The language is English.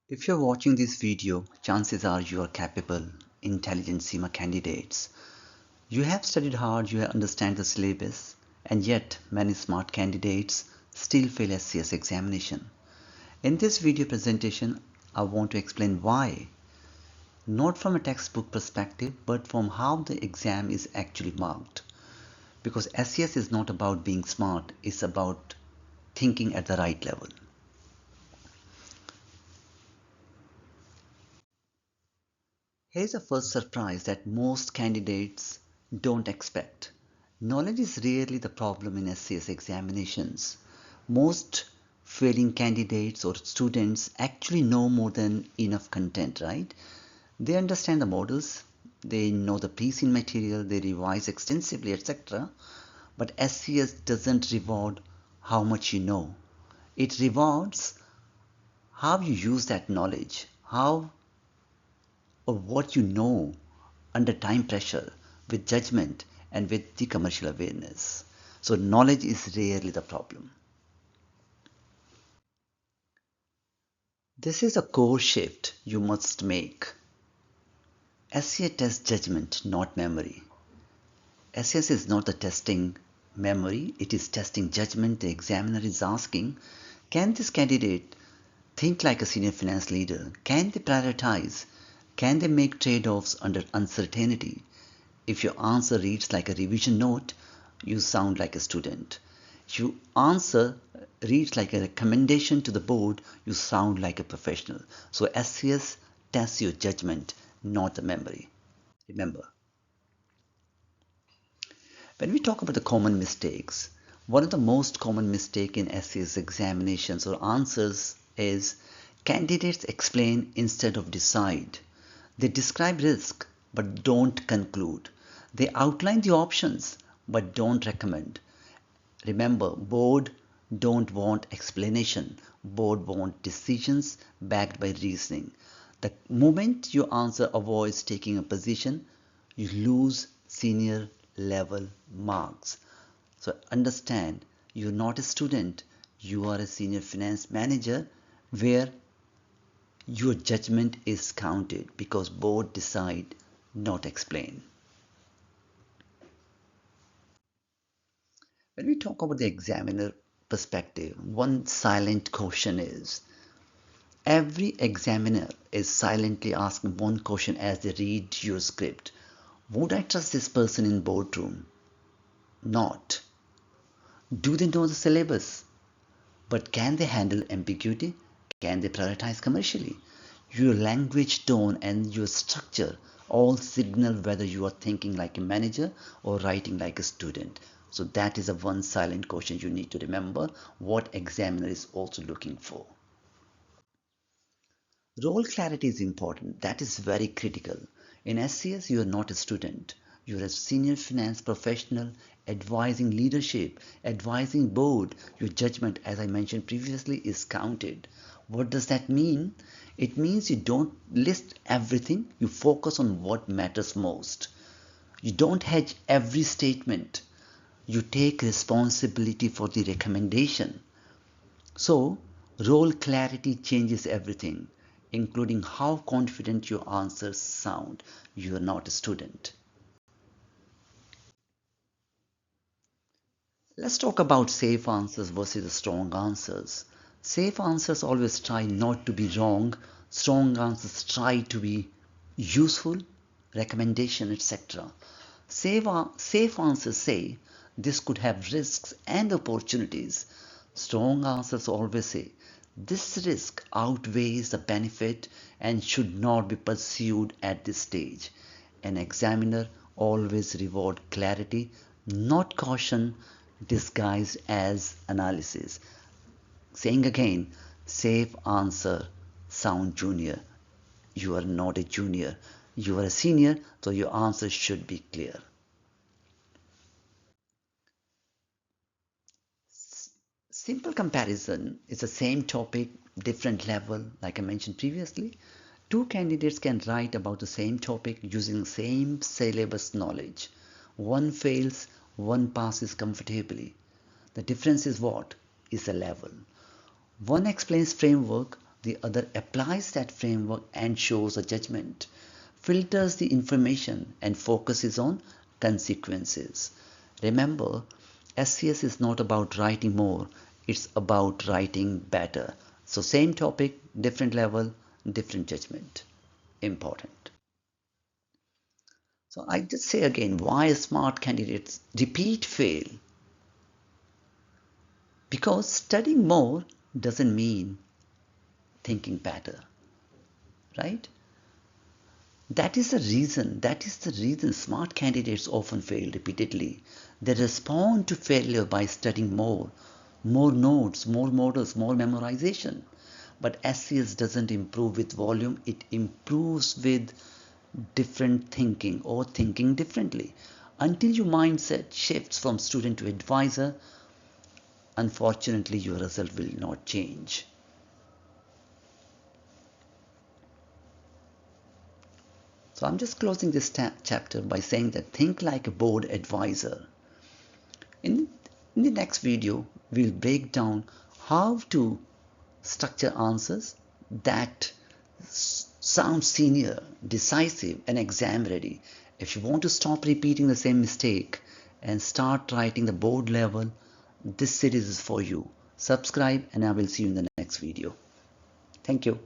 If you're watching this video, chances are you are capable, intelligent CIMA candidates. You have studied hard, you understand the syllabus, and yet many smart candidates still fail SCS examination. In this video presentation, I want to explain why. Not from a textbook perspective, but from how the exam is actually marked. Because SCS is not about being smart, it's about thinking at the right level. Here's the first surprise that most candidates don't expect. Knowledge is rarely the problem in SCS examinations. Most failing candidates or students actually know more than enough content, right? They understand the models, they know the pre-seen material, they revise extensively, etc. But SCS doesn't reward how much you know. It rewards how you use that knowledge, how or what you know under time pressure, with judgment, and with the commercial awareness. So, knowledge is rarely the problem. This is a core shift you must make. SCA tests judgment, not memory. SCS is not the testing memory, it is testing judgment. The examiner is asking, can this candidate think like a senior finance leader? Can they prioritize? Can they make trade-offs under uncertainty? If your answer reads like a revision note, you sound like a student. If your answer reads like a recommendation to the board, you sound like a professional. So SCS tests your judgment, not the memory. Remember, when we talk about the common mistakes, one of the most common mistakes in SCS examinations or answers is candidates explain instead of decide. They describe risk but don't conclude. They outline the options but don't recommend. Remember, board don't want explanation. Board want decisions backed by reasoning. The moment your answer avoids taking a position, you lose senior level marks. So understand, you're not a student, you are a senior finance manager where your judgment is counted because board decide, not explain. When we talk about the examiner perspective, one silent question is every examiner is silently asking one question as they read your script. Would I trust this person in boardroom? Not. Do they know the syllabus? But can they handle ambiguity? Can they prioritize commercially? Your language, tone, and your structure all signal whether you are thinking like a manager or writing like a student. So that is a one silent question you need to remember what examiner is also looking for. Role clarity is important. That is very critical. In SCS, you are not a student. You are a senior finance professional advising leadership, advising board. Your judgment, as I mentioned previously, is counted. What does that mean? It means you don't list everything. You focus on what matters most. You don't hedge every statement. You take responsibility for the recommendation. So, role clarity changes everything, including how confident your answers sound. You are not a student. Let's talk about safe answers versus strong answers. Safe answers always try not to be wrong. Strong answers try to be useful, recommendation, etc. Safe answers say this could have risks and opportunities. Strong answers always say this risk outweighs the benefit and should not be pursued at this stage. An examiner always reward clarity, not caution disguised as analysis. Saying again, safe answer sound junior. You are not a junior. You are a senior, so your answer should be clear. Simple comparison is the same topic, different level, like I mentioned previously. Two candidates can write about the same topic using the same syllabus knowledge. One fails, one passes comfortably. The difference is what? Is the level. One explains framework, The other applies that framework and shows a judgment, filters the information and focuses on consequences. Remember, SCS is not about writing more, it's about writing better. So same topic, different level, different judgment. Important. So I just say again, why smart candidates repeat fail? Because studying more doesn't mean thinking better, right? That is the reason smart candidates often fail repeatedly. They respond to failure by studying more, more notes, more models, more memorization. But SCS doesn't improve with volume, it improves with different thinking or thinking differently. Until your mindset shifts from student to advisor, unfortunately your result will not change. So I'm just closing this chapter by saying that think like a board advisor. In the next video, we'll break down how to structure answers that sound senior, decisive, and exam ready. If you want to stop repeating the same mistake and start writing the board level, this series is for you. Subscribe and I will see you in the next video. Thank you.